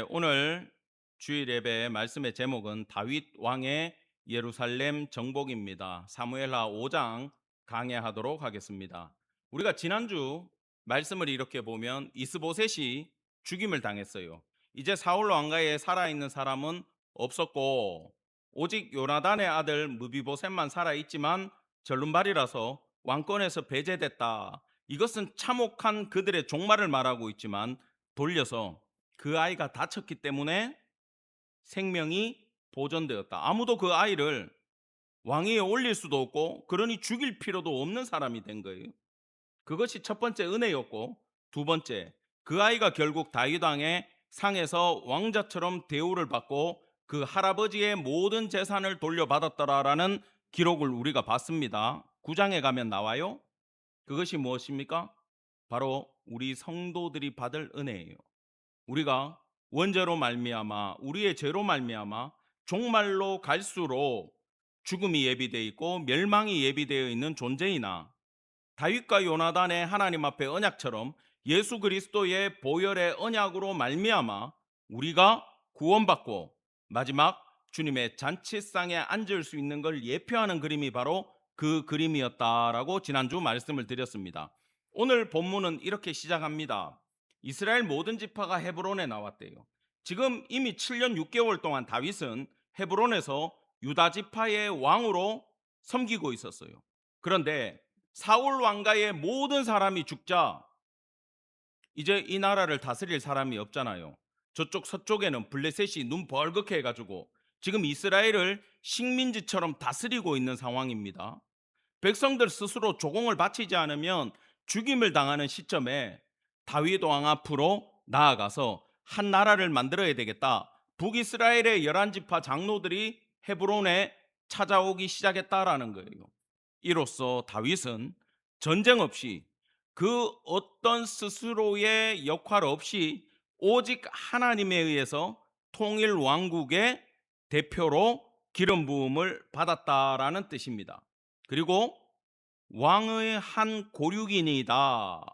오늘 주일 예배 말씀의 제목은 다윗 왕의 예루살렘 정복입니다. 사무엘하 5장 강해하도록 하겠습니다. 우리가 지난주 말씀을 이렇게 보면 이스보셋이 죽임을 당했어요. 이제 사울 왕가에 살아있는 사람은 없었고 오직 요나단의 아들 무비보셋만 살아있지만 절름발이라서 왕권에서 배제됐다. 이것은 참혹한 그들의 종말을 말하고 있지만 돌려서 그 아이가 다쳤기 때문에 생명이 보존되었다. 아무도 그 아이를 왕위에 올릴 수도 없고 그러니 죽일 필요도 없는 사람이 된 거예요. 그것이 첫 번째 은혜였고, 두 번째, 그 아이가 결국 다윗 왕의 상에서 왕자처럼 대우를 받고 그 할아버지의 모든 재산을 돌려받았더라라는 기록을 우리가 봤습니다. 9장에 가면 나와요. 그것이 무엇입니까? 바로 우리 성도들이 받을 은혜예요. 우리가 원죄로 말미암아 우리의 죄로 말미암아 종말로 갈수록 죽음이 예비되어 있고 멸망이 예비되어 있는 존재이나 다윗과 요나단의 하나님 앞에 언약처럼 예수 그리스도의 보혈의 언약으로 말미암아 우리가 구원받고 마지막 주님의 잔치상에 앉을 수 있는 걸 예표하는 그림이 바로 그 그림이었다라고 지난주 말씀을 드렸습니다. 오늘 본문은 이렇게 시작합니다. 이스라엘 모든 지파가 헤브론에 나왔대요. 지금 이미 7년 6개월 동안 다윗은 헤브론에서 유다 지파의 왕으로 섬기고 있었어요. 그런데 사울 왕가의 모든 사람이 죽자 이제 이 나라를 다스릴 사람이 없잖아요. 저쪽 서쪽에는 블레셋이 눈 벌겋게 해가지고 지금 이스라엘을 식민지처럼 다스리고 있는 상황입니다. 백성들 스스로 조공을 바치지 않으면 죽임을 당하는 시점에 다윗 왕 앞으로 나아가서 한 나라를 만들어야 되겠다. 북이스라엘의 11지파 장로들이 헤브론에 찾아오기 시작했다라는 거예요. 이로써 다윗은 전쟁 없이 그 어떤 스스로의 역할 없이 오직 하나님에 의해서 통일 왕국의 대표로 기름 부음을 받았다라는 뜻입니다. 그리고 왕의 한 고륙이니이다.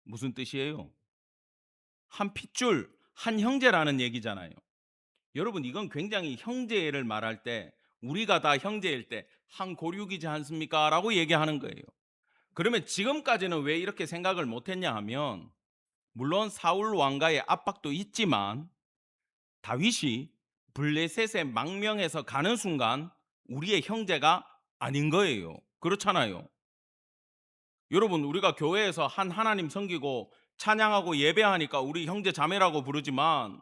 무슨 뜻이에요? 한 핏줄, 한 형제라는 얘기잖아요. 여러분, 이건 굉장히 형제를 말할 때 우리가 다 형제일 때 한 고륙이지 않습니까? 라고 얘기하는 거예요. 그러면 지금까지는 왜 이렇게 생각을 못했냐 하면, 물론 사울 왕가의 압박도 있지만 다윗이 블레셋의 망명해서 가는 순간 우리의 형제가 아닌 거예요. 그렇잖아요. 여러분, 우리가 교회에서 한 하나님 섬기고 찬양하고 예배하니까 우리 형제 자매라고 부르지만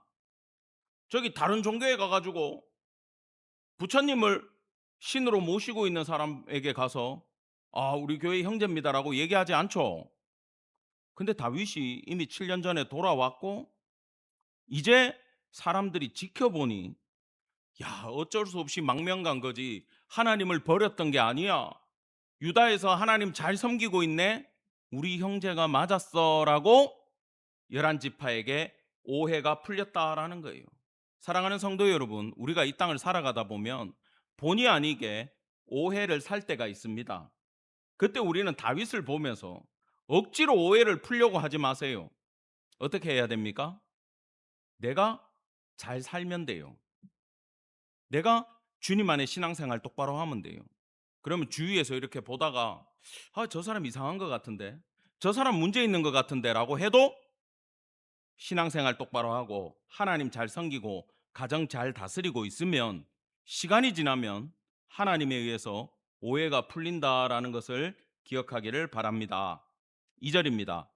저기 다른 종교에 가가지고 부처님을 신으로 모시고 있는 사람에게 가서 우리 교회 형제입니다라고 얘기하지 않죠. 근데 다윗이 이미 7년 전에 돌아왔고 이제 사람들이 지켜보니, 야, 어쩔 수 없이 망명 간 거지 하나님을 버렸던 게 아니야. 유다에서 하나님 잘 섬기고 있네. 우리 형제가 맞았어라고 11지파에게 오해가 풀렸다라는 거예요. 사랑하는 성도 여러분, 우리가 이 땅을 살아가다 보면 본의 아니게 오해를 살 때가 있습니다. 그때 우리는 다윗을 보면서 억지로 오해를 풀려고 하지 마세요. 어떻게 해야 됩니까? 내가 잘 살면 돼요. 내가 주님 안에 신앙생활 똑바로 하면 돼요. 그러면 주위에서 이렇게 보다가 저 사람 이상한 것 같은데, 저 사람 문제 있는 것 같은데 라고 해도 신앙생활 똑바로 하고 하나님 잘 섬기고 가정 잘 다스리고 있으면 시간이 지나면 하나님에 의해서 오해가 풀린다라는 것을 기억하기를 바랍니다. 2절입니다.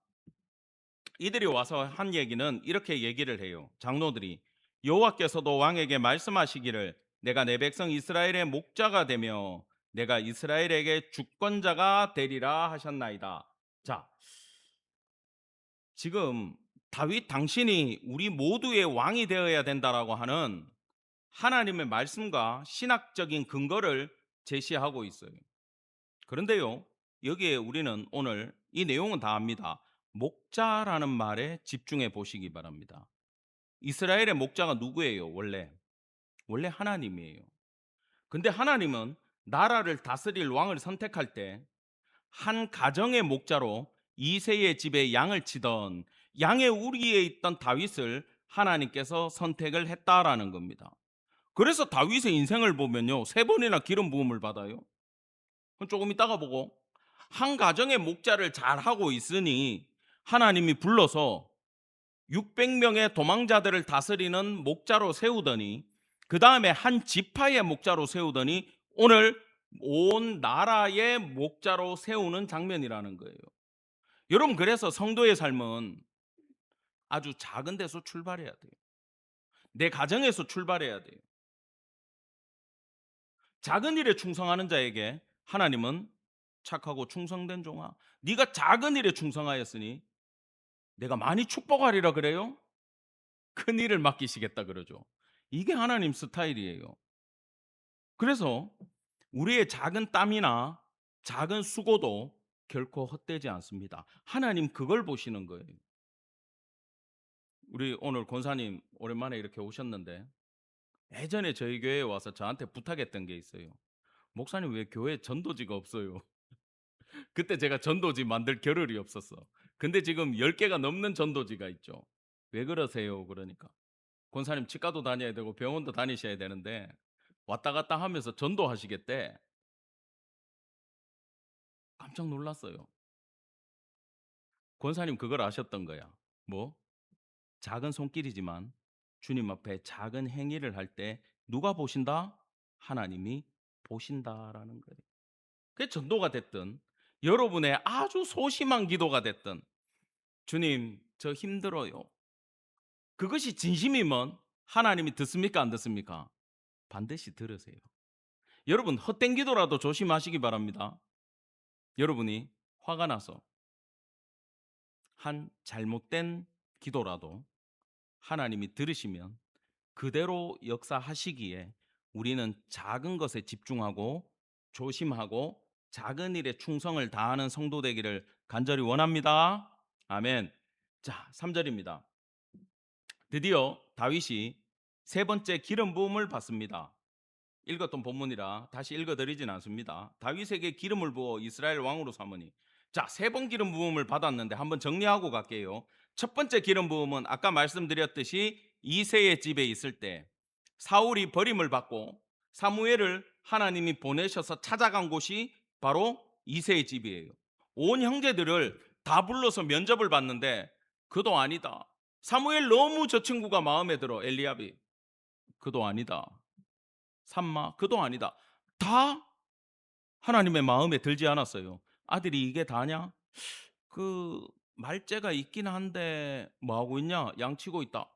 이들이 와서 한 얘기는 이렇게 얘기를 해요. 장로들이 여호와께서도 왕에게 말씀하시기를 내가 내 백성 이스라엘의 목자가 되며 내가 이스라엘에게 주권자가 되리라 하셨나이다. 자, 지금 다윗 당신이 우리 모두의 왕이 되어야 된다라고 하는 하나님의 말씀과 신학적인 근거를 제시하고 있어요. 그런데요, 여기에 우리는 오늘 이 내용은 다 압니다. 목자라는 말에 집중해 보시기 바랍니다. 이스라엘의 목자가 누구예요? 원래 하나님이에요. 근데 하나님은 나라를 다스릴 왕을 선택할 때 한 가정의 목자로 이새의 집에 양을 치던 양의 우리에 있던 다윗을 하나님께서 선택을 했다라는 겁니다. 그래서 다윗의 인생을 보면요, 세 번이나 기름 부음을 받아요. 그건 조금 이따가 보고, 한 가정의 목자를 잘 하고 있으니 하나님이 불러서 600명의 도망자들을 다스리는 목자로 세우더니, 그 다음에 한 지파의 목자로 세우더니 오늘 온 나라의 목자로 세우는 장면이라는 거예요. 여러분, 그래서 성도의 삶은 아주 작은 데서 출발해야 돼요. 내 가정에서 출발해야 돼요. 작은 일에 충성하는 자에게 하나님은 착하고 충성된 종아, 네가 작은 일에 충성하였으니 내가 많이 축복하리라 그래요? 큰 일을 맡기시겠다 그러죠. 이게 하나님 스타일이에요. 그래서 우리의 작은 땀이나 작은 수고도 결코 헛되지 않습니다. 하나님 그걸 보시는 거예요. 우리 오늘 권사님 오랜만에 이렇게 오셨는데, 예전에 저희 교회에 와서 저한테 부탁했던 게 있어요. 목사님, 왜 교회에 전도지가 없어요? 그때 제가 전도지 만들 겨를이 없었어. 근데 지금 10개가 넘는 전도지가 있죠. 왜 그러세요? 그러니까 권사님 치과도 다녀야 되고 병원도 다니셔야 되는데 왔다 갔다 하면서 전도하시겠대. 깜짝 놀랐어요. 권사님 그걸 아셨던 거야. 뭐? 작은 손길이지만 주님 앞에 작은 행위를 할 때 누가 보신다? 하나님이 보신다라는 거예요. 그게 전도가 됐든 여러분의 아주 소심한 기도가 됐든, 주님 저 힘들어요, 그것이 진심이면 하나님이 듣습니까 안 듣습니까? 반드시 들으세요. 여러분, 헛된 기도라도 조심하시기 바랍니다. 여러분이 화가 나서 한 잘못된 기도라도 하나님이 들으시면 그대로 역사하시기에 우리는 작은 것에 집중하고 조심하고 작은 일에 충성을 다하는 성도 되기를 간절히 원합니다. 아멘. 자, 3절입니다. 드디어 다윗이 세 번째 기름 부음을 받습니다. 읽었던 본문이라 다시 읽어드리진 않습니다. 다윗에게 기름을 부어 이스라엘 왕으로 삼으니. 자, 세 번 기름 부음을 받았는데 한번 정리하고 갈게요. 첫 번째 기름 부음은 아까 말씀드렸듯이 이새의 집에 있을 때 사울이 버림을 받고 사무엘을 하나님이 보내셔서 찾아간 곳이 바로 이새의 집이에요. 온 형제들을 다 불러서 면접을 받는데 그도 아니다. 사무엘 너무 저 친구가 마음에 들어. 엘리압이 그도 아니다. 삼마 그도 아니다. 다 하나님의 마음에 들지 않았어요. 아들이 이게 다냐? 그 말째가 있긴 한데 뭐 하고 있냐? 양치고 있다.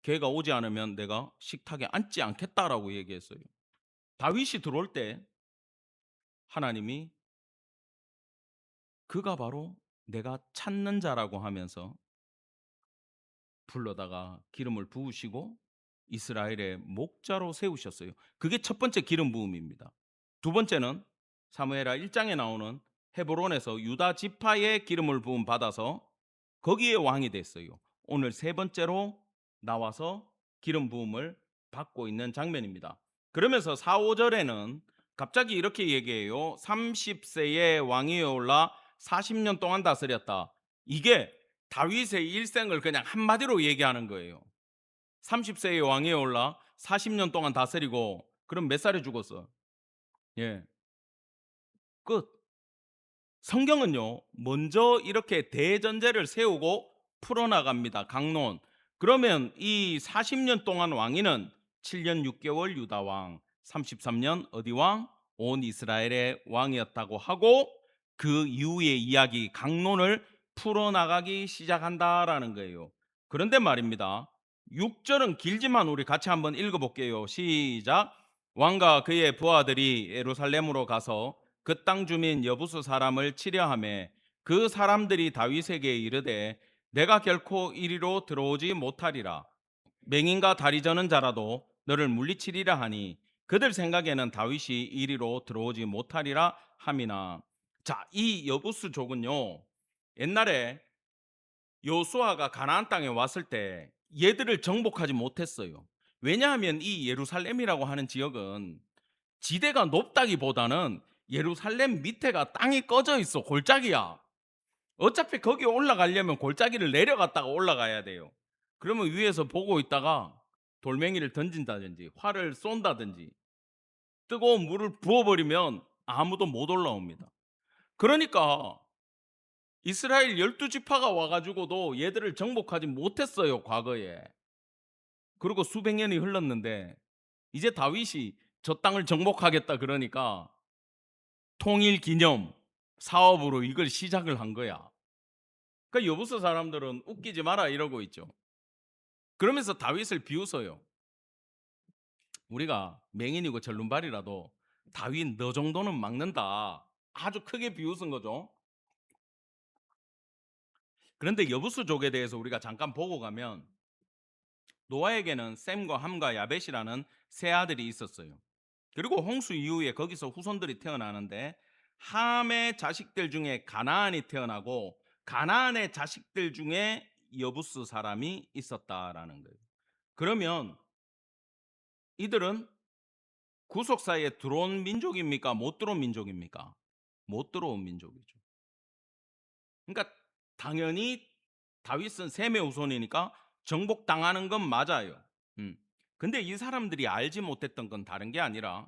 걔가 오지 않으면 내가 식탁에 앉지 않겠다라고 얘기했어요. 다윗이 들어올 때 하나님이 그가 바로 내가 찾는 자라고 하면서 불러다가 기름을 부으시고 이스라엘의 목자로 세우셨어요. 그게 첫 번째 기름 부음입니다. 두 번째는 사무엘하 1장에 나오는 헤브론에서 유다 지파의 기름을 부음 받아서 거기에 왕이 됐어요. 오늘 세 번째로 나와서 기름 부음을 받고 있는 장면입니다. 그러면서 4, 5절에는 갑자기 이렇게 얘기해요. 30세의 왕위에 올라 40년 동안 다스렸다. 이게 다윗의 일생을 그냥 한마디로 얘기하는 거예요. 30세의 왕위에 올라 40년 동안 다스리고, 그럼 몇 살에 죽었어? 예, 끝. 성경은요, 먼저 이렇게 대전제를 세우고 풀어나갑니다. 강론. 그러면 이 40년 동안 왕위는 7년 6개월 유다 왕, 33년 어디 왕? 온 이스라엘의 왕이었다고 하고, 그 이후의 이야기 강론을 풀어나가기 시작한다라는 거예요. 그런데 말입니다, 6절은 길지만 우리 같이 한번 읽어볼게요. 시작. 왕과 그의 부하들이 예루살렘으로 가서 그 땅 주민 여부수 사람을 치려하매 그 사람들이 다윗에게 이르되 내가 결코 이리로 들어오지 못하리라. 맹인과 다리 저는 자라도 너를 물리치리라 하니 그들 생각에는 다윗이 이리로 들어오지 못하리라 함이나. 자, 이 여부수족은요, 옛날에 요수아가 가나안 땅에 왔을 때 얘들을 정복하지 못했어요. 왜냐하면 이 예루살렘이라고 하는 지역은 지대가 높다기보다는 예루살렘 밑에가 땅이 꺼져 있어. 골짜기야. 어차피 거기 올라가려면 골짜기를 내려갔다가 올라가야 돼요. 그러면 위에서 보고 있다가 돌멩이를 던진다든지 활을 쏜다든지 뜨거운 물을 부어버리면 아무도 못 올라옵니다. 그러니까 이스라엘 12지파가 와 가지고도 얘들을 정복하지 못했어요, 과거에. 그리고 수백 년이 흘렀는데 이제 다윗이 저 땅을 정복하겠다 그러니까 통일 기념 사업으로 이걸 시작을 한 거야. 그러니까 여부서 사람들은 웃기지 마라 이러고 있죠. 그러면서 다윗을 비웃어요. 우리가 맹인이고 절름발이라도 다윗 너 정도는 막는다. 아주 크게 비웃은 거죠. 그런데 여부수족에 대해서 우리가 잠깐 보고 가면 노아에게는 셈과 함과 야벳이라는 세 아들이 있었어요. 그리고 홍수 이후에 거기서 후손들이 태어나는데 함의 자식들 중에 가나안이 태어나고 가나안의 자식들 중에 여부스 사람이 있었다라는 거예요. 그러면 이들은 구속 사이에 들어온 민족입니까? 못 들어온 민족입니까? 못 들어온 민족이죠. 그러니까 당연히 다윗은 셈의 후손이니까 정복당하는 건 맞아요. 음. 근데 이 사람들이 알지 못했던 건 다른 게 아니라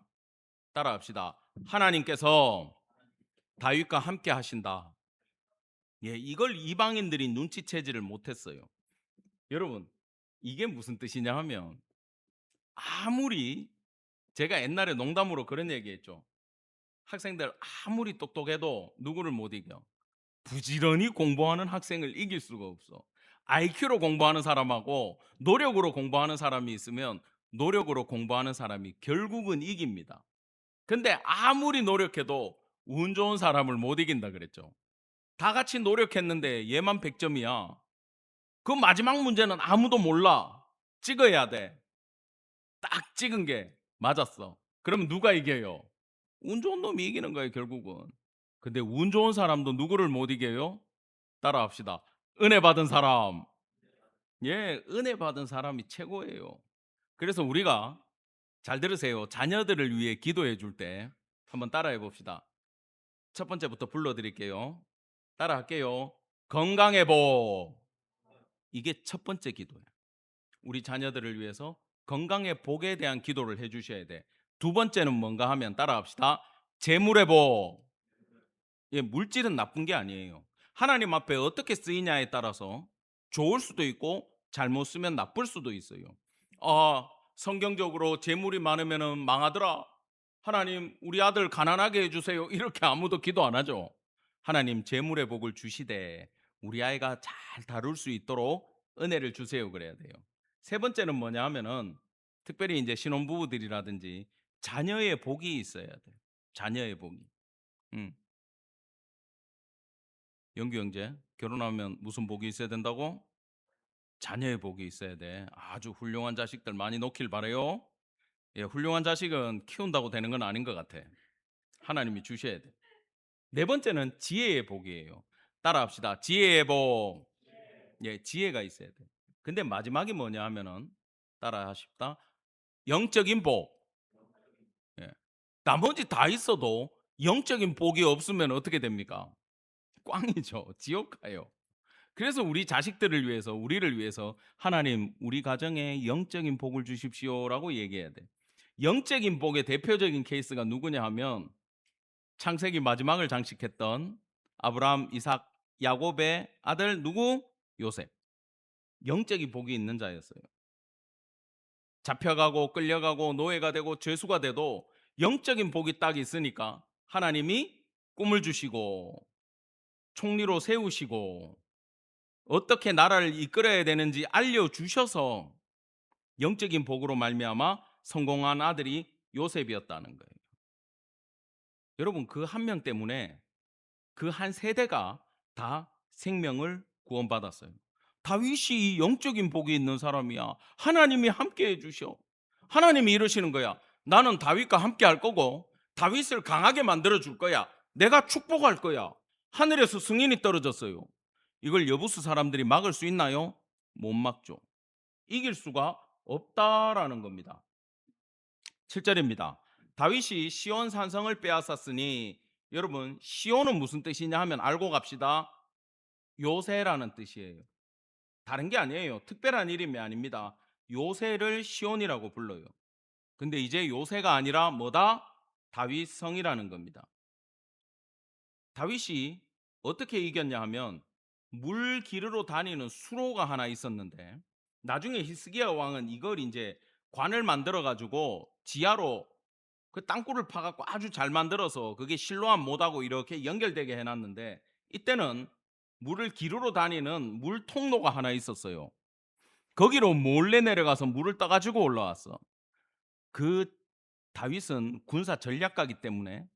따라합시다. 하나님께서 다윗과 함께 하신다. 예, 이걸 이방인들이 눈치채지를 못했어요. 여러분, 이게 무슨 뜻이냐 하면 아무리 제가 옛날에 농담으로 그런 얘기했죠. 학생들 아무리 똑똑해도 누구를 못 이겨. 부지런히 공부하는 학생을 이길 수가 없어. IQ로 공부하는 사람하고 노력으로 공부하는 사람이 있으면 노력으로 공부하는 사람이 결국은 이깁니다. 근데 아무리 노력해도 운 좋은 사람을 못 이긴다 그랬죠. 다 같이 노력했는데 얘만 100점이야. 그 마지막 문제는 아무도 몰라. 찍어야 돼. 딱 찍은 게 맞았어. 그러면 누가 이겨요? 운 좋은 놈이 이기는 거예요, 결국은. 근데 운 좋은 사람도 누구를 못 이겨요? 따라합시다. 은혜 받은 사람. 예, 은혜 받은 사람이 최고예요. 그래서 우리가 잘 들으세요. 자녀들을 위해 기도해 줄 때 한번 따라해 봅시다. 첫 번째부터 불러 드릴게요. 따라할게요. 건강의 복. 이게 첫 번째 기도야. 우리 자녀들을 위해서 건강의 복에 대한 기도를 해 주셔야 돼. 두 번째는 뭔가 하면 따라합시다. 재물의 복. 예, 물질은 나쁜 게 아니에요. 하나님 앞에 어떻게 쓰이냐에 따라서 좋을 수도 있고 잘못 쓰면 나쁠 수도 있어요. 성경적으로 재물이 많으면 망하더라. 하나님 우리 아들 가난하게 해주세요. 이렇게 아무도 기도 안 하죠. 하나님 재물의 복을 주시되 우리 아이가 잘 다룰 수 있도록 은혜를 주세요 그래야 돼요. 세 번째는 뭐냐 하면은 특별히 이제 신혼부부들이라든지 자녀의 복이 있어야 돼요. 자녀의 복이. 음. 영규 형제, 결혼하면 무슨 복이 있어야 된다고? 자녀의 복이 있어야 돼. 아주 훌륭한 자식들 많이 놓길 바래요. 예, 훌륭한 자식은 키운다고 되는 건 아닌 것 같아. 하나님이 주셔야 돼. 네 번째는 지혜의 복이에요. 따라합시다. 지혜의 복. 예, 지혜가 있어야 돼. 근데 마지막이 뭐냐 하면은 따라하십시다. 영적인 복. 예. 나머지 다 있어도 영적인 복이 없으면 어떻게 됩니까? 꽝이죠. 지옥 가요. 그래서 우리 자식들을 위해서 우리를 위해서 하나님 우리 가정에 영적인 복을 주십시오라고 얘기해야 돼. 영적인 복의 대표적인 케이스가 누구냐 하면 창세기 마지막을 장식했던 아브라함, 이삭, 야곱의 아들 누구? 요셉. 영적인 복이 있는 자였어요. 잡혀가고 끌려가고 노예가 되고 죄수가 돼도 영적인 복이 딱 있으니까 하나님이 꿈을 주시고 총리로 세우시고 어떻게 나라를 이끌어야 되는지 알려주셔서 영적인 복으로 말미암아 성공한 아들이 요셉이었다는 거예요. 여러분 그 한 명 때문에 그 한 세대가 다 생명을 구원받았어요. 다윗이 이 영적인 복이 있는 사람이야. 하나님이 함께 해주셔. 하나님이 이러시는 거야. 나는 다윗과 함께 할 거고 다윗을 강하게 만들어 줄 거야. 내가 축복할 거야. 하늘에서 승인이 떨어졌어요. 이걸 여부수 사람들이 막을 수 있나요? 못 막죠. 이길 수가 없다라는 겁니다. 7절입니다. 다윗이 시온 산성을 빼앗았으니 여러분 시온은 무슨 뜻이냐 하면 알고 갑시다. 요새라는 뜻이에요. 다른 게 아니에요. 특별한 이름이 아닙니다. 요새를 시온이라고 불러요. 근데 이제 요새가 아니라 뭐다? 다윗성이라는 겁니다. 다윗이 어떻게 이겼냐 하면 물 기르러 다니는 수로가 하나 있었는데 나중에 히스기야 왕은 이걸 이제 관을 만들어 가지고 지하로 그 땅굴을 파갖고 아주 잘 만들어서 그게 실로암 못하고 이렇게 연결되게 해놨는데 이때는 물을 기르러 다니는 물 통로가 하나 있었어요. 거기로 몰래 내려가서 물을 떠가지고 올라왔어. 그 다윗은 군사 전략가기 때문에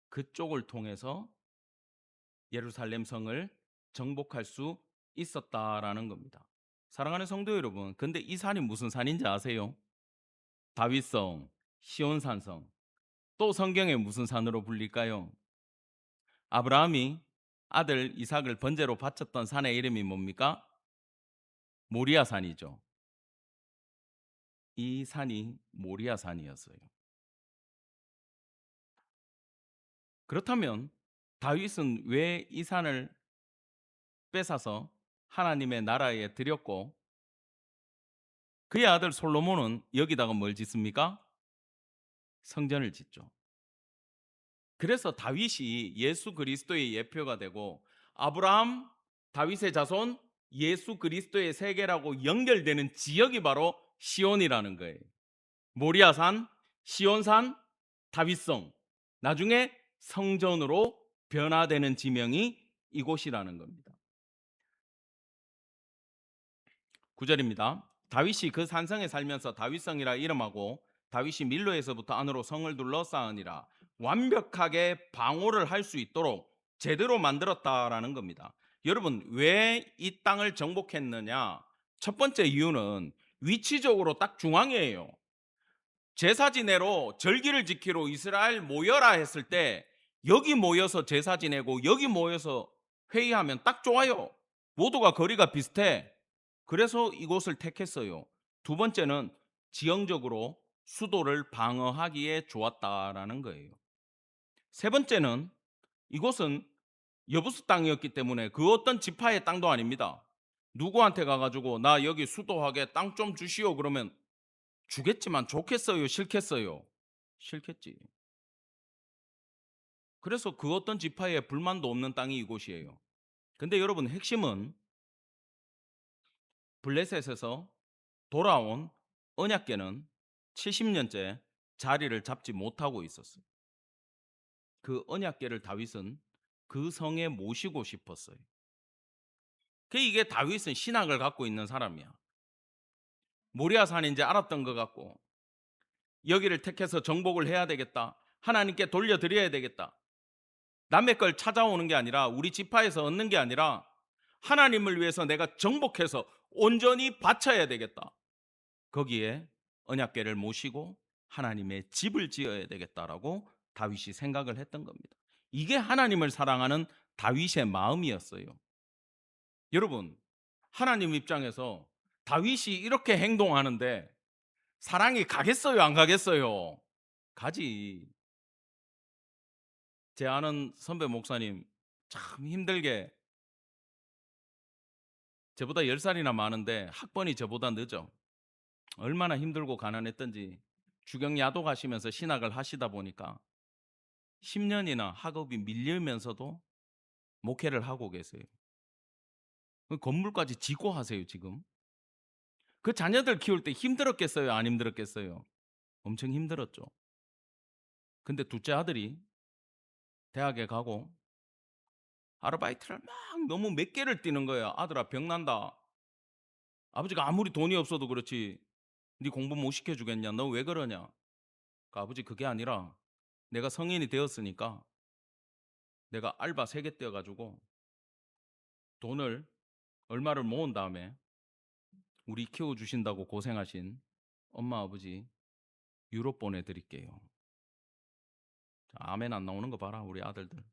그쪽을 통해서 예루살렘 성을 정복할 수 있었다라는 겁니다. 사랑하는 성도 여러분, 근데 이 산이 무슨 산인지 아세요? 다윗성, 시온산성. 또 성경에 무슨 산으로 불릴까요? 아브라함이 아들 이삭을 번제로 바쳤던 산의 이름이 뭡니까? 모리아산이죠. 이 산이 모리아산이었어요. 그렇다면 다윗은 왜 이 산을 뺏어서 하나님의 나라에 들였고 그의 아들 솔로몬은 여기다가 뭘 짓습니까? 성전을 짓죠. 그래서 다윗이 예수 그리스도의 예표가 되고 아브라함, 다윗의 자손, 예수 그리스도의 세계라고 연결되는 지역이 바로 시온이라는 거예요. 모리아산, 시온산, 다윗성. 나중에 성전으로 변화되는 지명이 이곳이라는 겁니다. 9절입니다. 다윗이 그 산성에 살면서 다윗성이라 이름하고 다윗이 밀로에서부터 안으로 성을 둘러 쌓으니라. 완벽하게 방어를 할 수 있도록 제대로 만들었다라는 겁니다. 여러분, 왜 이 땅을 정복했느냐? 첫 번째 이유는 위치적으로 딱 중앙이에요. 제사 지내러 절기를 지키러 이스라엘 모여라 했을 때 여기 모여서 제사 지내고 여기 모여서 회의하면 딱 좋아요. 모두가 거리가 비슷해. 그래서 이곳을 택했어요. 두 번째는 지형적으로 수도를 방어하기에 좋았다라는 거예요. 세 번째는 이곳은 여부수 땅이었기 때문에 그 어떤 지파의 땅도 아닙니다. 누구한테 가가지고 나 여기 수도하게 땅 좀 주시오 그러면 주겠지만 좋겠어요, 싫겠어요? 싫겠지. 그래서 그 어떤 지파에 불만도 없는 땅이 이곳이에요. 근데 여러분, 핵심은 블레셋에서 돌아온 언약궤는 70년째 자리를 잡지 못하고 있었어요. 그 언약궤를 다윗은 그 성에 모시고 싶었어요. 이게 다윗은 신학을 갖고 있는 사람이야. 모리아산인지 알았던 것 같고 여기를 택해서 정복을 해야 되겠다. 하나님께 돌려드려야 되겠다. 남의 걸 찾아오는 게 아니라 우리 지파에서 얻는 게 아니라 하나님을 위해서 내가 정복해서 온전히 바쳐야 되겠다. 거기에 언약궤를 모시고 하나님의 집을 지어야 되겠다라고 다윗이 생각을 했던 겁니다. 이게 하나님을 사랑하는 다윗의 마음이었어요. 여러분, 하나님 입장에서 다윗이 이렇게 행동하는데 사랑이 가겠어요, 안 가겠어요? 가지. 제 아는 선배 목사님 참 힘들게 저보다 10살이나 많은데 학번이 저보다 늦어. 얼마나 힘들고 가난했던지 주경 야도 가시면서 신학을 하시다 보니까 10년이나 학업이 밀리면서도 목회를 하고 계세요. 그 건물까지 짓고 하세요 지금. 그 자녀들 키울 때 힘들었겠어요, 안 힘들었겠어요? 엄청 힘들었죠. 근데 둘째 아들이 대학에 가고 아르바이트를 막 너무 몇 개를 뛰는 거야. 아들아 병난다. 아버지가 아무리 돈이 없어도 그렇지 네 공부 못 시켜주겠냐? 너 왜 그러냐? 아버지 그게 아니라 내가 성인이 되었으니까 내가 알바 3개 떼어가지고 돈을 얼마를 모은 다음에 우리 키워주신다고 고생하신 엄마 아버지 유럽 보내드릴게요. 아멘 안 나오는 거 봐라 우리 아들들.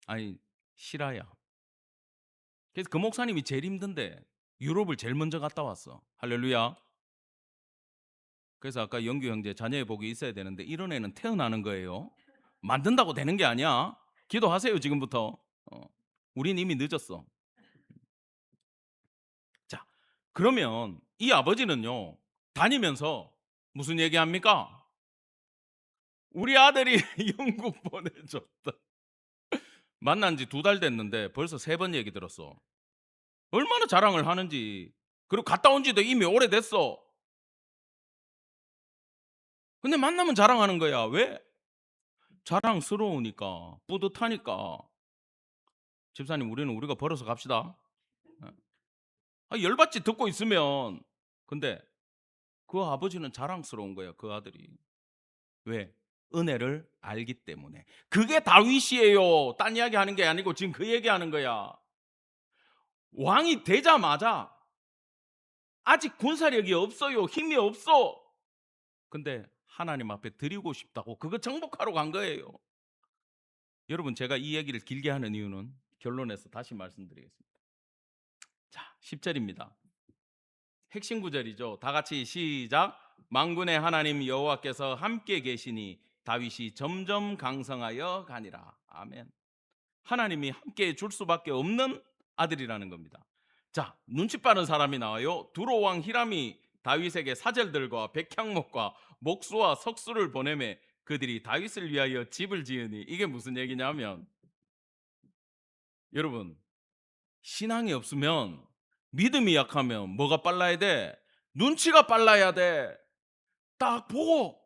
아니 실화야. 그래서 그 목사님이 제일 힘든데 유럽을 제일 먼저 갔다 왔어. 할렐루야. 그래서 아까 영규 형제 자녀의 복이 있어야 되는데 이런 애는 태어나는 거예요. 만든다고 되는 게 아니야. 기도하세요 지금부터. 우린 이미 늦었어. 그러면 이 아버지는요, 다니면서 무슨 얘기합니까? 우리 아들이 영국 보내줬다. 만난 지 2달 됐는데 벌써 3번 얘기 들었어. 얼마나 자랑을 하는지. 그리고 갔다 온 지도 이미 오래됐어. 근데 만나면 자랑하는 거야. 왜? 자랑스러우니까, 뿌듯하니까. 집사님, 우리가 벌어서 갑시다. 예. 열받지 듣고 있으면. 근데 그 아버지는 자랑스러운 거야, 그 아들이. 왜? 은혜를 알기 때문에. 그게 다윗이에요. 딴 이야기 하는 게 아니고 지금 그 얘기하는 거야. 왕이 되자마자 아직 군사력이 없어요. 힘이 없어. 근데 하나님 앞에 드리고 싶다고 그거 정복하러 간 거예요. 여러분, 제가 이 얘기를 길게 하는 이유는 결론에서 다시 말씀드리겠습니다. 자, 10절입니다. 핵심 구절이죠. 다 같이 시작. 만군의 하나님 여호와께서 함께 계시니 다윗이 점점 강성하여 가니라. 아멘. 하나님이 함께 해줄 수밖에 없는 아들이라는 겁니다. 자, 눈치 빠른 사람이 나와요. 두로 왕 히람이 다윗에게 사절들과 백향목과 목수와 석수를 보내매 그들이 다윗을 위하여 집을 지으니, 이게 무슨 얘기냐면, 여러분, 신앙이 없으면, 믿음이 약하면 뭐가 빨라야 돼? 눈치가 빨라야 돼. 딱 보고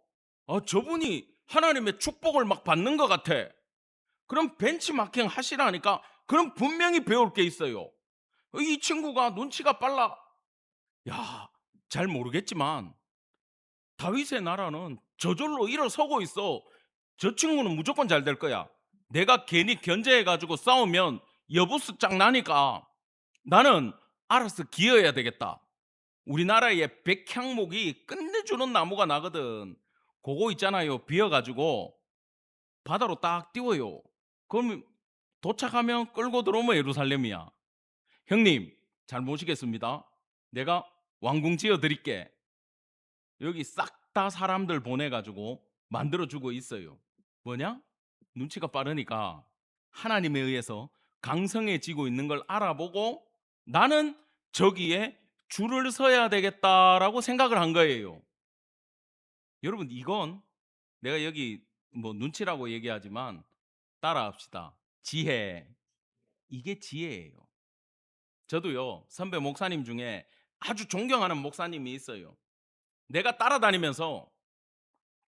저분이 하나님의 축복을 막 받는 것 같아. 그럼 벤치마킹 하시라니까. 그럼 분명히 배울 게 있어요. 이 친구가 눈치가 빨라. 야, 잘 모르겠지만 다윗의 나라는 저절로 일어서고 있어. 저 친구는 무조건 잘 될 거야. 내가 괜히 견제해가지고 싸우면 여부스 짱 나니까 나는 알아서 기어야 되겠다. 우리나라에 백향목이 끝내주는 나무가 나거든. 그거 있잖아요. 비어가지고 바다로 딱 띄워요. 그럼 도착하면 끌고 들어오면 예루살렘이야. 형님, 잘 모시겠습니다. 내가 왕궁 지어 드릴게. 여기 싹 다 사람들 보내가지고 만들어주고 있어요. 뭐냐? 눈치가 빠르니까 하나님에 의해서 강성해지고 있는 걸 알아보고 나는 저기에 줄을 서야 되겠다라고 생각을 한 거예요. 여러분, 이건 내가 여기 뭐 눈치라고 얘기하지만 따라합시다. 지혜. 이게 지혜예요. 저도요, 선배 목사님 중에 아주 존경하는 목사님이 있어요. 내가 따라다니면서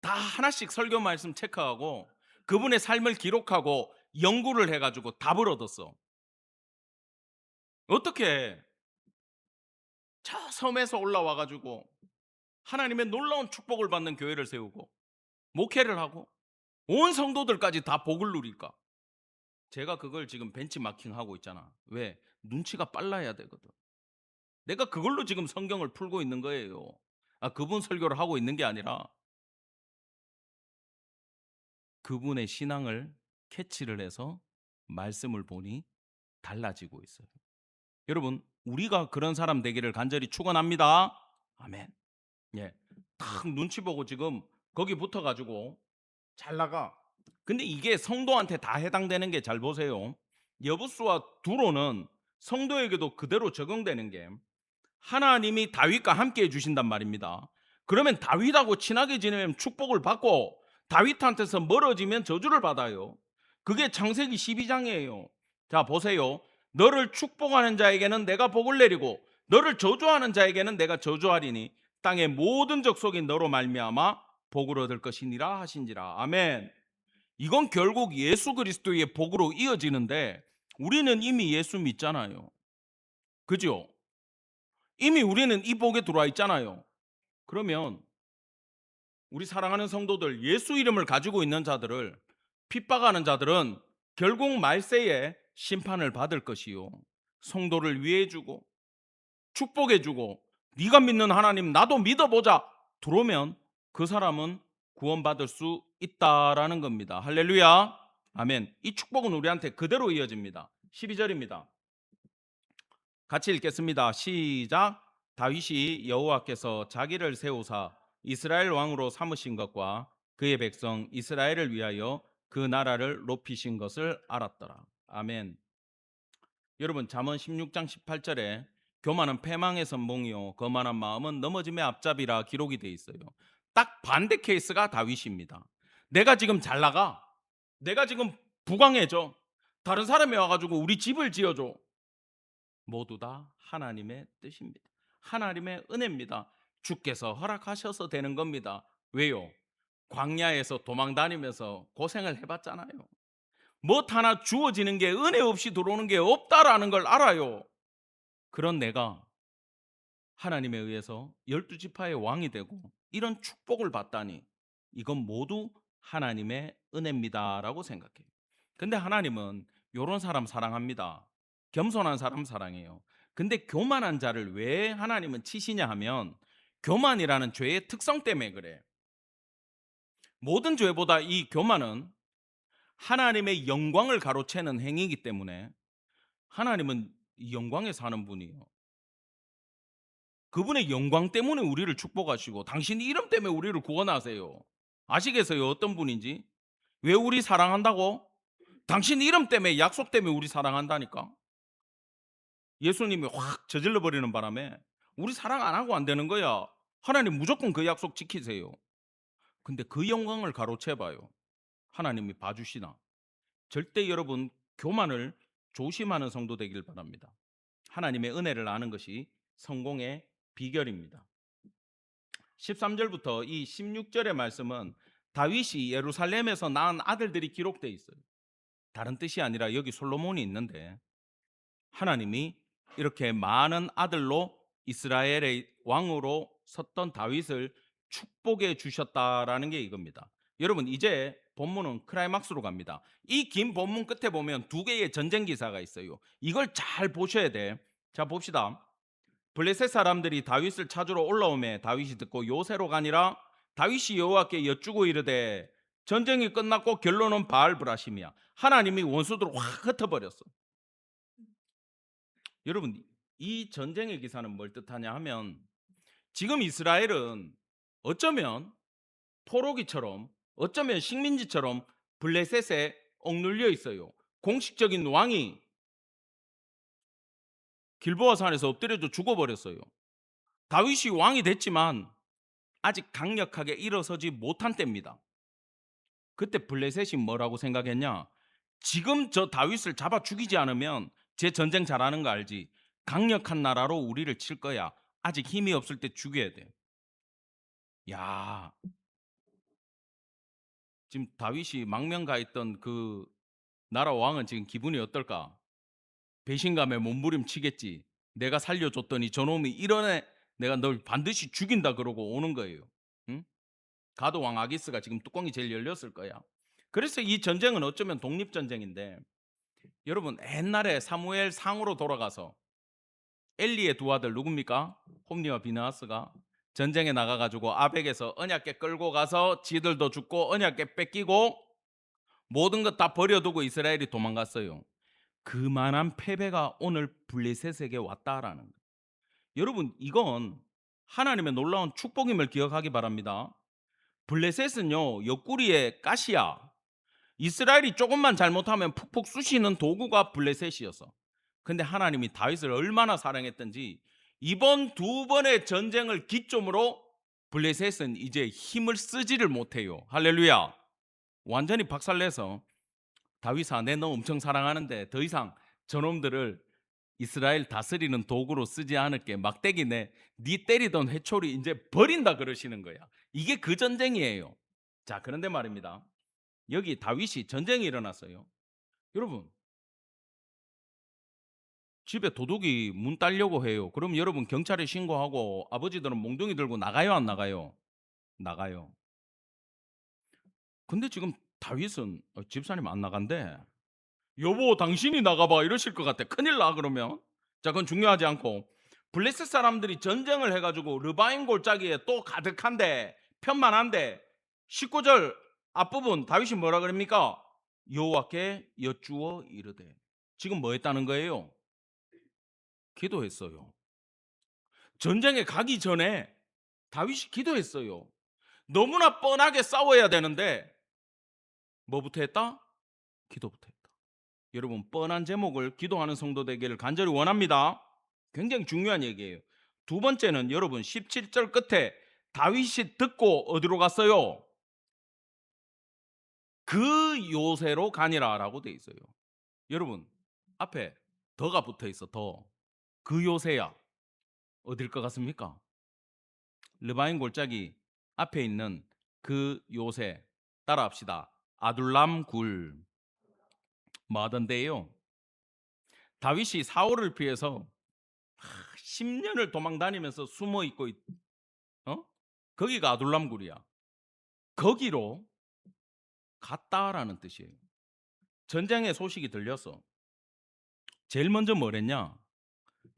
다 하나씩 설교 말씀 체크하고 그분의 삶을 기록하고 연구를 해가지고 답을 얻었어. 어떻게 저 섬에서 올라와가지고 하나님의 놀라운 축복을 받는 교회를 세우고 목회를 하고 온 성도들까지 다 복을 누릴까? 제가 그걸 지금 벤치마킹 하고 있잖아. 왜? 눈치가 빨라야 되거든. 내가 그걸로 지금 성경을 풀고 있는 거예요. 그분 설교를 하고 있는 게 아니라 그분의 신앙을 캐치를 해서 말씀을 보니 달라지고 있어요. 여러분, 우리가 그런 사람 되기를 간절히 축원합니다. 아멘. 예. 딱 눈치 보고 지금 거기 붙어 가지고 잘 나가. 근데 이게 성도한테 다 해당되는 게, 잘 보세요. 여부수와 두로는 성도에게도 그대로 적용되는 게, 하나님이 다윗과 함께 해주신단 말입니다. 그러면 다윗하고 친하게 지내면 축복을 받고 다윗한테서 멀어지면 저주를 받아요. 그게 창세기 12장이에요. 자, 보세요. 너를 축복하는 자에게는 내가 복을 내리고 너를 저주하는 자에게는 내가 저주하리니 땅의 모든 족속이 너로 말미암아 복을 얻을 것이니라 하신지라. 아멘. 이건 결국 예수 그리스도의 복으로 이어지는데 우리는 이미 예수 믿잖아요. 그죠? 이미 우리는 이 복에 들어와 있잖아요. 그러면 우리 사랑하는 성도들, 예수 이름을 가지고 있는 자들을 핍박하는 자들은 결국 말세에 심판을 받을 것이요, 성도를 위해주고 축복해주고 네가 믿는 하나님 나도 믿어보자 들어오면 그 사람은 구원받을 수 있다라는 겁니다. 할렐루야. 아멘. 이 축복은 우리한테 그대로 이어집니다. 12절입니다. 같이 읽겠습니다. 시작. 다윗이 여호와께서 자기를 세우사 이스라엘 왕으로 삼으신 것과 그의 백성 이스라엘을 위하여 그 나라를 높이신 것을 알았더라. 아멘. 여러분, 잠언 16장 18절에 교만은 패망의 선봉이요 거만한 마음은 넘어짐의 앞잡이라 기록이 돼 있어요. 딱 반대 케이스가 다윗입니다. 내가 지금 잘 나가. 내가 지금 부강해져. 다른 사람이 와가지고 우리 집을 지어줘. 모두 다 하나님의 뜻입니다. 하나님의 은혜입니다. 주께서 허락하셔서 되는 겁니다. 왜요? 광야에서 도망 다니면서 고생을 해봤잖아요. 뭐 하나 주어지는 게 은혜 없이 들어오는 게 없다라는 걸 알아요. 그런 내가 하나님에 의해서 12지파의 왕이 되고 이런 축복을 받다니 이건 모두 하나님의 은혜입니다라고 생각해요. 근데 하나님은 이런 사람 사랑합니다. 겸손한 사람 사랑해요. 근데 교만한 자를 왜 하나님은 치시냐 하면 교만이라는 죄의 특성 때문에 그래. 모든 죄보다 이 교만은 하나님의 영광을 가로채는 행위이기 때문에 하나님은 영광에 사는 분이에요. 그분의 영광 때문에 우리를 축복하시고 당신 이름 때문에 우리를 구원하세요. 아시겠어요? 어떤 분인지? 왜 우리 사랑한다고? 당신 이름 때문에 약속 때문에 우리 사랑한다니까. 예수님이 확 저질러 버리는 바람에 우리 사랑 안 하고 안 되는 거야. 하나님 무조건 그 약속 지키세요. 근데 그 영광을 가로채 봐요. 하나님이 봐주시나. 절대 여러분 교만을 조심하는 성도 되길 바랍니다. 하나님의 은혜를 아는 것이 성공의 비결입니다. 13절부터 이 16절의 말씀은 다윗이 예루살렘에서 낳은 아들들이 기록되어 있어요. 다른 뜻이 아니라 여기 솔로몬이 있는데 하나님이 이렇게 많은 아들로 이스라엘의 왕으로 섰던 다윗을 축복해 주셨다라는 게 이겁니다. 여러분 이제 본문은 클라이막스로 갑니다. 이 긴 본문 끝에 보면 두 개의 전쟁 기사가 있어요. 이걸 잘 보셔야 돼. 자 봅시다. 블레셋 사람들이 다윗을 찾으러 올라오매 다윗이 듣고 요새로 가니라. 다윗이 여호와께 여쭈고 이르되 전쟁이 끝났고 결론은 바알브라심이야. 하나님이 원수들을 확 흩어버렸어. 여러분 이 전쟁의 기사는 뭘 뜻하냐 하면 지금 이스라엘은 어쩌면 포로기처럼 어쩌면 식민지처럼 블레셋에 억눌려 있어요. 공식적인 왕이 길보아 산에서 엎드려져 죽어버렸어요. 다윗이 왕이 됐지만 아직 강력하게 일어서지 못한 때입니다. 그때 블레셋이 뭐라고 생각했냐? 지금 저 다윗을 잡아 죽이지 않으면 제 전쟁 잘하는 거 알지? 강력한 나라로 우리를 칠 거야. 아직 힘이 없을 때 죽여야 돼. 야, 지금 다윗이 망명가 있던 그 나라 왕은 지금 기분이 어떨까? 배신감에 몸부림치겠지. 내가 살려줬더니 저놈이 이러네. 내가 널 반드시 죽인다 그러고 오는 거예요. 응? 가도 왕 아기스가 지금 뚜껑이 제일 열렸을 거야. 그래서 이 전쟁은 어쩌면 독립전쟁인데 여러분 옛날에 사무엘 상으로 돌아가서 엘리의 두 아들 누굽니까? 홈니와 비느하스가 전쟁에 나가가지고 아벡에서 언약궤 끌고 가서 지들도 죽고 언약궤 뺏기고 모든 것 다 버려두고 이스라엘이 도망갔어요. 그만한 패배가 오늘 블레셋에게 왔다라는 거예요. 여러분 이건 하나님의 놀라운 축복임을 기억하기 바랍니다. 블레셋은요 옆구리의 가시야. 이스라엘이 조금만 잘못하면 푹푹 쑤시는 도구가 블레셋이었어. 근데 하나님이 다윗을 얼마나 사랑했던지 이번 두 번의 전쟁을 기점으로 블레셋은 이제 힘을 쓰지를 못해요. 할렐루야. 완전히 박살내서 다윗아 내 너 엄청 사랑하는데 더 이상 저놈들을 이스라엘 다스리는 도구로 쓰지 않을게. 막대기 네 때리던 회초리 이제 버린다 그러시는 거야. 이게 그 전쟁이에요. 자 그런데 말입니다. 여기 다윗이 전쟁이 일어났어요. 여러분 집에 도둑이 문 따려고 해요. 그럼 여러분 경찰에 신고하고 아버지들은 몽둥이 들고 나가요 안 나가요? 나가요. 근데 지금 다윗은 집사님 안 나간대. 여보 당신이 나가봐 이러실 것 같아. 큰일 나 그러면. 자 그건 중요하지 않고 블레셋 사람들이 전쟁을 해가지고 르바임 골짜기에 또 가득한데 편만한데 19절 앞부분 다윗이 뭐라 그럽니까? 여호와께 여쭈어 이르되. 지금 뭐 했다는 거예요? 기도했어요. 전쟁에 가기 전에 다윗이 기도했어요. 너무나 뻔하게 싸워야 되는데 뭐부터 했다? 기도부터 했다. 여러분 뻔한 제목을 기도하는 성도 되기를 간절히 원합니다. 굉장히 중요한 얘기예요. 두 번째는 여러분 17절 끝에 다윗이 듣고 어디로 갔어요? 그 요새로 가니라라고 돼 있어요. 여러분 앞에 더가 붙어 있어. 더. 그 요새야. 어딜 것 같습니까? 르바임 골짜기 앞에 있는 그 요새 따라합시다. 아둘람 굴. 뭐 하던데요? 다윗이 사울을 피해서 10년을 도망 다니면서 숨어 있고 어? 거기가 아둘람 굴이야. 거기로 갔다라는 뜻이에요. 전쟁의 소식이 들렸어. 제일 먼저 뭐랬냐?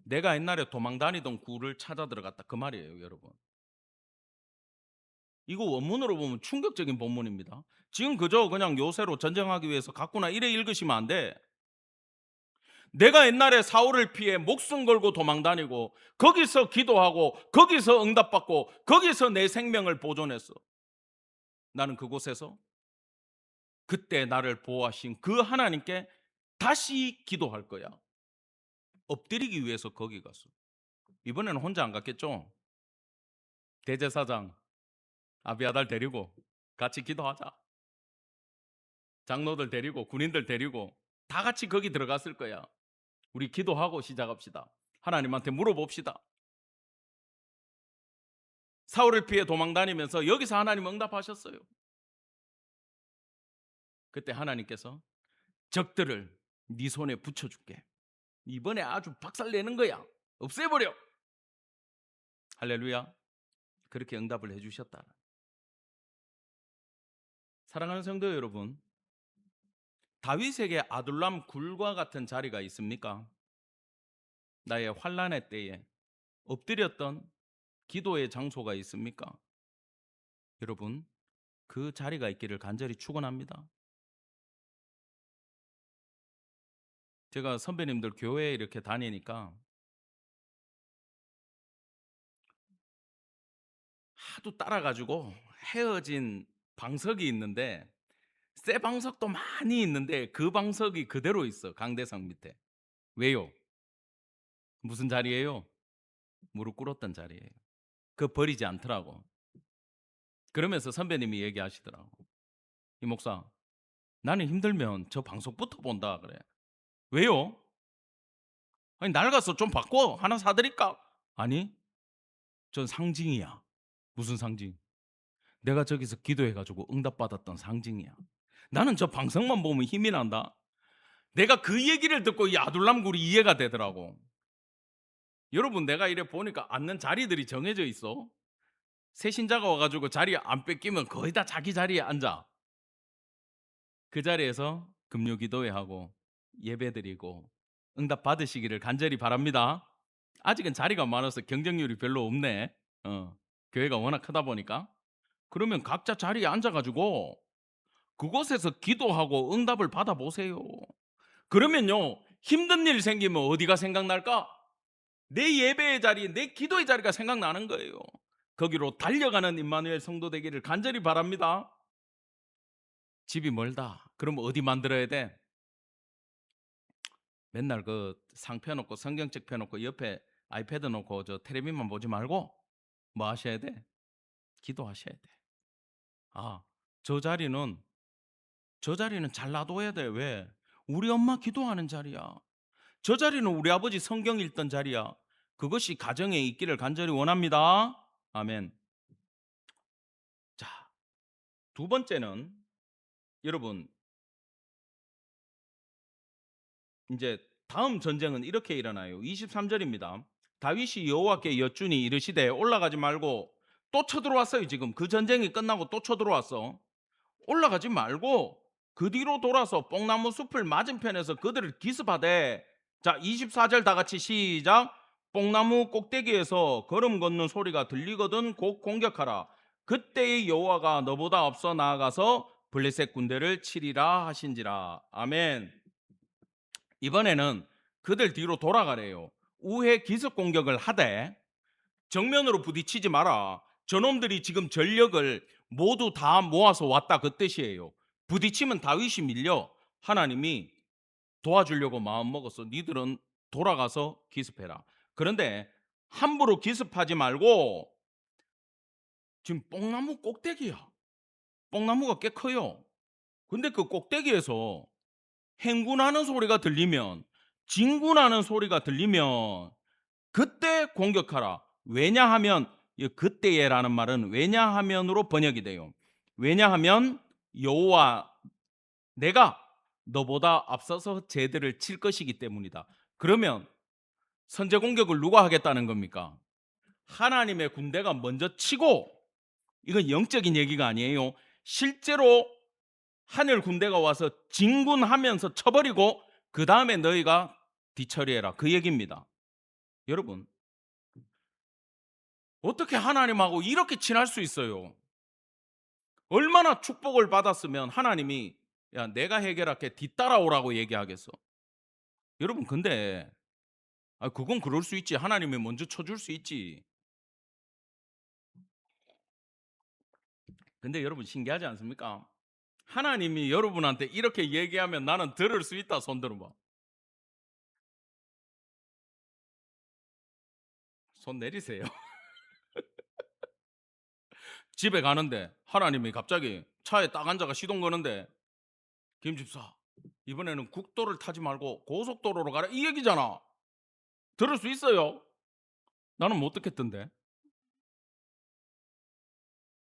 내가 옛날에 도망 다니던 굴을 찾아 들어갔다. 그 말이에요, 여러분. 이거 원문으로 보면 충격적인 본문입니다. 지금 그저 그냥 요새로 전쟁하기 위해서 갔구나 이래 읽으시면 안 돼. 내가 옛날에 사울을 피해 목숨 걸고 도망 다니고 거기서 기도하고 거기서 응답받고 거기서 내 생명을 보존했어. 나는 그곳에서 그때 나를 보호하신 그 하나님께 다시 기도할 거야. 엎드리기 위해서 거기 갔어. 이번에는 혼자 안 갔겠죠? 대제사장 아비아달 데리고 같이 기도하자. 장로들 데리고 군인들 데리고 다 같이 거기 들어갔을 거야. 우리 기도하고 시작합시다. 하나님한테 물어봅시다. 사울을 피해 도망 다니면서 여기서 하나님 응답하셨어요. 그때 하나님께서 적들을 네 손에 붙여줄게. 이번에 아주 박살내는 거야. 없애버려. 할렐루야. 그렇게 응답을 해주셨다. 사랑하는 성도 여러분, 다윗에게 아둘람 굴과 같은 자리가 있습니까? 나의 환난의 때에 엎드렸던 기도의 장소가 있습니까? 여러분, 그 자리가 있기를 간절히 축원합니다. 제가 선배님들 교회에 이렇게 다니니까 하도 따라가지고 헤어진 방석이 있는데 새 방석도 많이 있는데 그 방석이 그대로 있어. 강대상 밑에. 왜요? 무슨 자리예요? 무릎 꿇었던 자리예요. 그 버리지 않더라고. 그러면서 선배님이 얘기하시더라고. 이 목사, 나는 힘들면 저 방석부터 본다 그래. 왜요? 아니 낡아서 좀 바꿔 하나 사드릴까? 아니, 전 상징이야. 무슨 상징? 내가 저기서 기도해가지고 응답받았던 상징이야. 나는 저 방석만 보면 힘이 난다. 내가 그 얘기를 듣고 이 아둘람굴이 이해가 되더라고. 여러분, 내가 이래 보니까 앉는 자리들이 정해져 있어. 새 신자가 와가지고 자리 안 뺏기면 거의 다 자기 자리에 앉아. 그 자리에서 금요 기도회 하고 예배 드리고 응답 받으시기를 간절히 바랍니다. 아직은 자리가 많아서 경쟁률이 별로 없네. 교회가 워낙 크다 보니까. 그러면 각자 자리에 앉아가지고 그곳에서 기도하고 응답을 받아보세요. 그러면요, 힘든 일 생기면 어디가 생각날까? 내 예배의 자리, 내 기도의 자리가 생각나는 거예요. 거기로 달려가는 임마누엘 성도 되기를 간절히 바랍니다. 집이 멀다. 그럼 어디 만들어야 돼? 맨날 그 상 펴놓고 성경책 펴놓고 옆에 아이패드 놓고 저 텔레비만 보지 말고 뭐 하셔야 돼? 기도하셔야 돼. 아, 저 자리는 잘 놔둬야 돼. 왜? 우리 엄마 기도하는 자리야. 저 자리는 우리 아버지 성경 읽던 자리야. 그것이 가정에 있기를 간절히 원합니다. 아멘. 자, 두 번째는 여러분, 이제 다음 전쟁은 이렇게 일어나요. 23절입니다. 다윗이 여호와께 여쭈니 이르시되 올라가지 말고, 또 쳐들어왔어요. 지금 그 전쟁이 끝나고 또 쳐들어왔어. 올라가지 말고 그 뒤로 돌아서 뽕나무 숲을 맞은편에서 그들을 기습하되, 자 24절 다 같이 시작. 뽕나무 꼭대기에서 걸음 걷는 소리가 들리거든 곧 공격하라. 그때의 여호와가 너보다 앞서 나아가서 블레셋 군대를 치리라 하신지라. 아멘. 이번에는 그들 뒤로 돌아가래요. 우회 기습 공격을 하되 정면으로 부딪히지 마라. 저놈들이 지금 전력을 모두 다 모아서 왔다 그 뜻이에요. 부딪히면 다윗이 밀려. 하나님이 도와주려고 마음 먹었어. 니들은 돌아가서 기습해라. 그런데 함부로 기습하지 말고 지금 뽕나무 꼭대기야. 뽕나무가 꽤 커요. 근데 그 꼭대기에서 행군하는 소리가 들리면, 진군하는 소리가 들리면 그때 공격하라. 왜냐하면, 이 그때에라는 말은 왜냐하면으로 번역이 돼요. 왜냐하면 여호와 내가 너보다 앞서서 쟤들을 칠 것이기 때문이다. 그러면 선제 공격을 누가 하겠다는 겁니까? 하나님의 군대가 먼저 치고, 이건 영적인 얘기가 아니에요. 실제로 하늘 군대가 와서 진군하면서 쳐버리고 그 다음에 너희가 뒤처리해라, 그 얘기입니다. 여러분, 어떻게 하나님하고 이렇게 친할 수 있어요? 얼마나 축복을 받았으면 하나님이 야 내가 해결할게 뒤따라오라고 얘기하겠어. 여러분, 근데 그건 그럴 수 있지. 하나님이 먼저 쳐줄 수 있지. 근데 여러분, 신기하지 않습니까? 하나님이 여러분한테 이렇게 얘기하면 나는 들을 수 있다. 손 들어봐. 손 내리세요. 집에 가는데 하나님이 갑자기 차에 딱 앉아가 시동 거는데, 김집사 이번에는 국도를 타지 말고 고속도로로 가라, 이 얘기잖아. 들을 수 있어요? 나는 못 듣겠던데.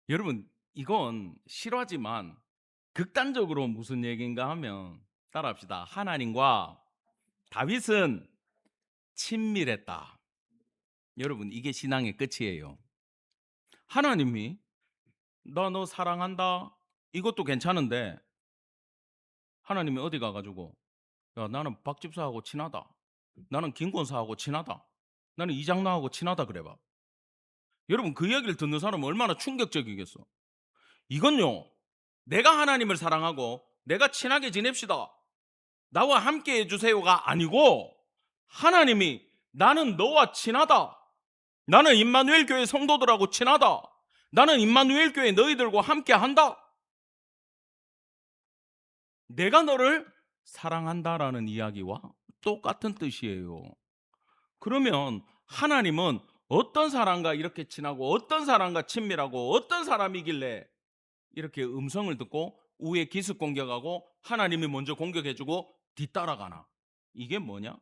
여러분, 이건 실화지만 극단적으로 무슨 얘기인가 하면 따라합시다. 하나님과 다윗은 친밀했다. 여러분, 이게 신앙의 끝이에요. 하나님이 나 너 사랑한다 이것도 괜찮은데, 하나님이 어디 가가지고 야 나는 박 집사하고 친하다, 나는 김 권사하고 친하다, 나는 이 장로하고 친하다 그래봐. 여러분, 그 얘기를 듣는 사람은 얼마나 충격적이겠어. 이건요, 내가 하나님을 사랑하고 내가 친하게 지냅시다, 나와 함께 해주세요가 아니고, 하나님이 나는 너와 친하다, 나는 임마누엘 교회 성도들하고 친하다, 나는 임마누엘 교회 너희들과 함께 한다, 내가 너를 사랑한다라는 이야기와 똑같은 뜻이에요. 그러면 하나님은 어떤 사람과 이렇게 친하고 어떤 사람과 친밀하고 어떤 사람이길래 이렇게 음성을 듣고 우에 기습 공격하고 하나님이 먼저 공격해주고 뒤따라가나? 이게 뭐냐?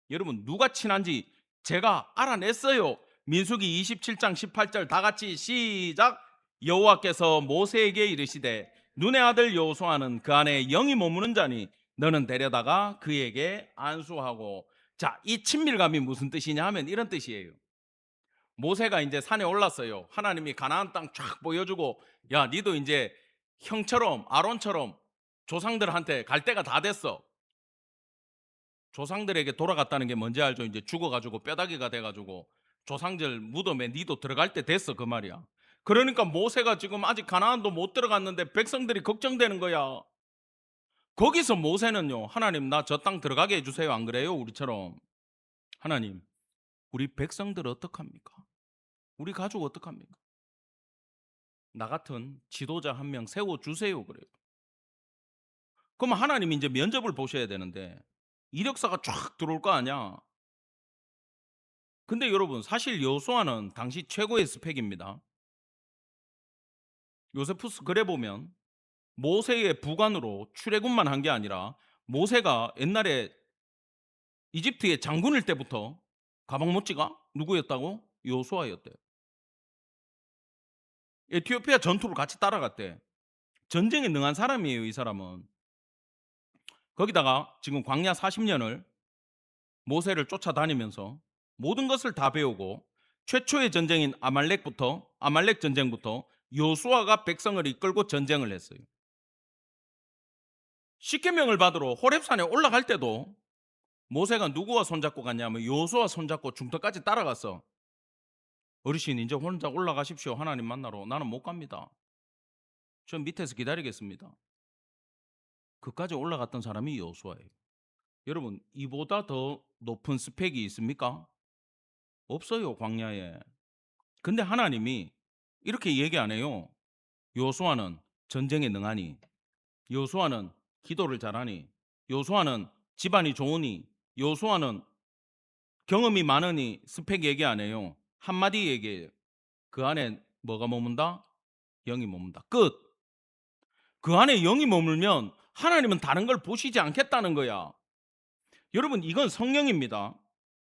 여러분, 누가 친한지 제가 알아냈어요. 민수기 27장 18절 다 같이 시작. 여호와께서 모세에게 이르시되 눈의 아들 여호수아는 그 안에 영이 머무는 자니 너는 데려다가 그에게 안수하고. 자, 이 친밀감이 무슨 뜻이냐 하면 이런 뜻이에요. 모세가 이제 산에 올랐어요. 하나님이 가나안 땅 쫙 보여주고 야 니도 이제 형처럼 아론처럼 조상들한테 갈 때가 다 됐어. 조상들에게 돌아갔다는 게 뭔지 알죠? 이제 죽어가지고 뼈다귀가 돼가지고 조상들 무덤에 니도 들어갈 때 됐어, 그 말이야. 그러니까 모세가 지금 아직 가나안도 못 들어갔는데 백성들이 걱정되는 거야. 거기서 모세는요, 하나님 나 저 땅 들어가게 해주세요, 안 그래요? 우리처럼. 하나님 우리 백성들 어떡합니까? 우리 가족 어떡합니까? 나 같은 지도자 한 명 세워주세요 그래요. 그럼 하나님이 이제 면접을 보셔야 되는데 이력서가 쫙 들어올 거 아니야. 근데 여러분, 사실 여호수아는 당시 최고의 스펙입니다. 요세푸스 글에 보면 모세의 부관으로 출애굽만 한 게 아니라 모세가 옛날에 이집트의 장군일 때부터 가방 못 찍어? 누구였다고? 여호수아였대. 에티오피아 전투를 같이 따라갔대. 전쟁에 능한 사람이에요, 이 사람은. 거기다가 지금 광야 40년을 모세를 쫓아다니면서 모든 것을 다 배우고 최초의 전쟁인 아말렉 전쟁부터 요수아가 백성을 이끌고 전쟁을 했어요. 십계명을 받으러 호렙산에 올라갈 때도 모세가 누구와 손잡고 갔냐면 요수아 손잡고 중턱까지 따라갔어. 어르신 이제 혼자 올라가십시오, 하나님 만나러. 나는 못 갑니다. 저 밑에서 기다리겠습니다. 그까지 올라갔던 사람이 요수아예요. 여러분, 이보다 더 높은 스펙이 있습니까? 없어요, 광야에. 근데 하나님이 이렇게 얘기 안 해요. 요수아는 전쟁에 능하니, 요수아는 기도를 잘하니, 요수아는 집안이 좋으니, 요수아는 경험이 많으니 스펙 얘기 안 해요. 한마디 얘기해요. 그 안에 뭐가 머문다? 영이 머문다. 끝. 그 안에 영이 머물면 하나님은 다른 걸 보시지 않겠다는 거야. 여러분, 이건 성령입니다.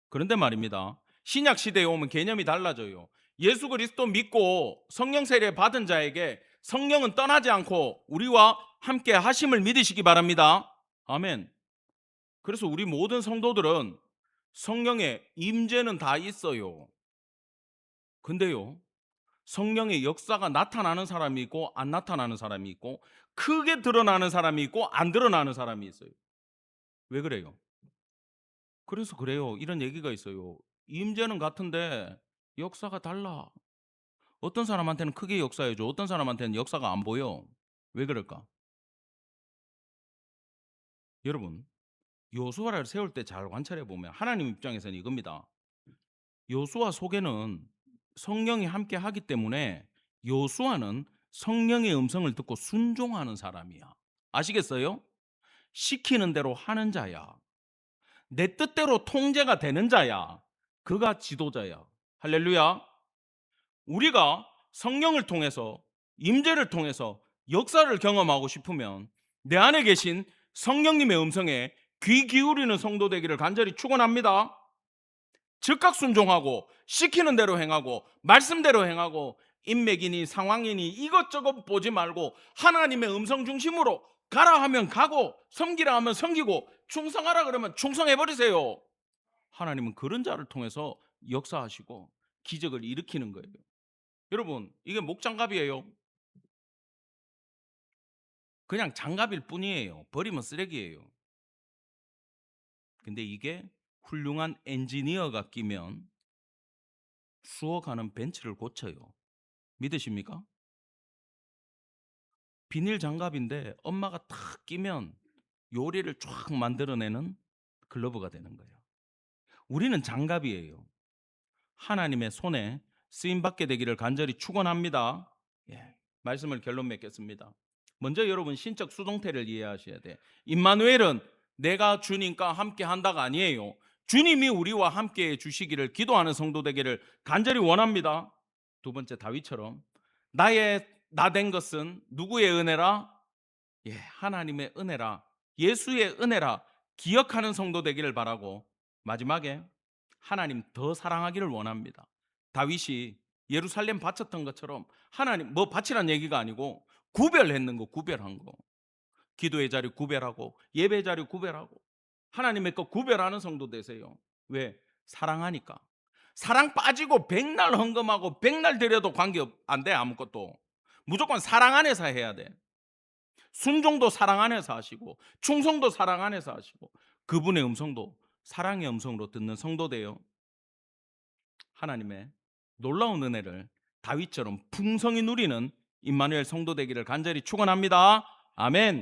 그런데 말입니다. 신약 시대에 오면 개념이 달라져요. 예수 그리스도 믿고 성령 세례 받은 자에게 성령은 떠나지 않고 우리와 함께 하심을 믿으시기 바랍니다. 아멘. 그래서 우리 모든 성도들은 성령의 임재는 다 있어요. 근데요, 성령의 역사가 나타나는 사람이 있고 안 나타나는 사람이 있고, 크게 드러나는 사람이 있고 안 드러나는 사람이 있어요. 왜 그래요? 그래서 그래요. 이런 얘기가 있어요. 임재는 같은데 역사가 달라. 어떤 사람한테는 크게 역사해줘. 어떤 사람한테는 역사가 안 보여. 왜 그럴까? 여러분, 요수아를 세울 때 잘 관찰해 보면 하나님 입장에서는 이겁니다. 요수아 속에는 성령이 함께 하기 때문에 요수아는 성령의 음성을 듣고 순종하는 사람이야. 아시겠어요? 시키는 대로 하는 자야. 내 뜻대로 통제가 되는 자야. 그가 지도자야. 할렐루야. 우리가 성령을 통해서, 임재를 통해서 역사를 경험하고 싶으면 내 안에 계신 성령님의 음성에 귀 기울이는 성도 되기를 간절히 축원합니다. 즉각 순종하고 시키는 대로 행하고 말씀대로 행하고, 인맥이니 상황이니 이것저것 보지 말고 하나님의 음성 중심으로 가라 하면 가고 섬기라 하면 섬기고 충성하라 그러면 충성해 버리세요. 하나님은 그런 자를 통해서 역사하시고 기적을 일으키는 거예요. 여러분, 이게 목장갑이에요. 그냥 장갑일 뿐이에요. 버리면 쓰레기예요. 근데 이게 훌륭한 엔지니어가 끼면 수어가는 벤츠를 고쳐요. 믿으십니까? 비닐 장갑인데 엄마가 탁 끼면 요리를 쫙 만들어내는 글러브가 되는 거예요. 우리는 장갑이에요. 하나님의 손에 쓰임받게 되기를 간절히 축원합니다. 예, 말씀을 결론 맺겠습니다. 먼저 여러분, 신적 수동태를 이해하셔야 돼. 임마누엘은 내가 주님과 함께 한다가 아니에요. 주님이 우리와 함께 해 주시기를 기도하는 성도 되기를 간절히 원합니다. 두 번째, 다윗처럼 나의 나 된 것은 누구의 은혜라? 예, 하나님의 은혜라, 예수의 은혜라 기억하는 성도 되기를 바라고, 마지막에 하나님 더 사랑하기를 원합니다. 다윗이 예루살렘 바쳤던 것처럼 하나님, 뭐 바치란 얘기가 아니고 구별했는 거, 구별한 거. 기도의 자리 구별하고 예배 자리 구별하고 하나님의 거 구별하는 성도 되세요. 왜? 사랑하니까. 사랑 빠지고 백날 헌금하고 백날 드려도 관계 안 돼. 아무것도 무조건 사랑 안에서 해야 돼. 순종도 사랑 안에서 하시고 충성도 사랑 안에서 하시고, 그분의 음성도 사랑의 음성으로 듣는 성도 되어 하나님의 놀라운 은혜를 다윗처럼 풍성히 누리는 임마누엘 성도 되기를 간절히 축원합니다. 아멘.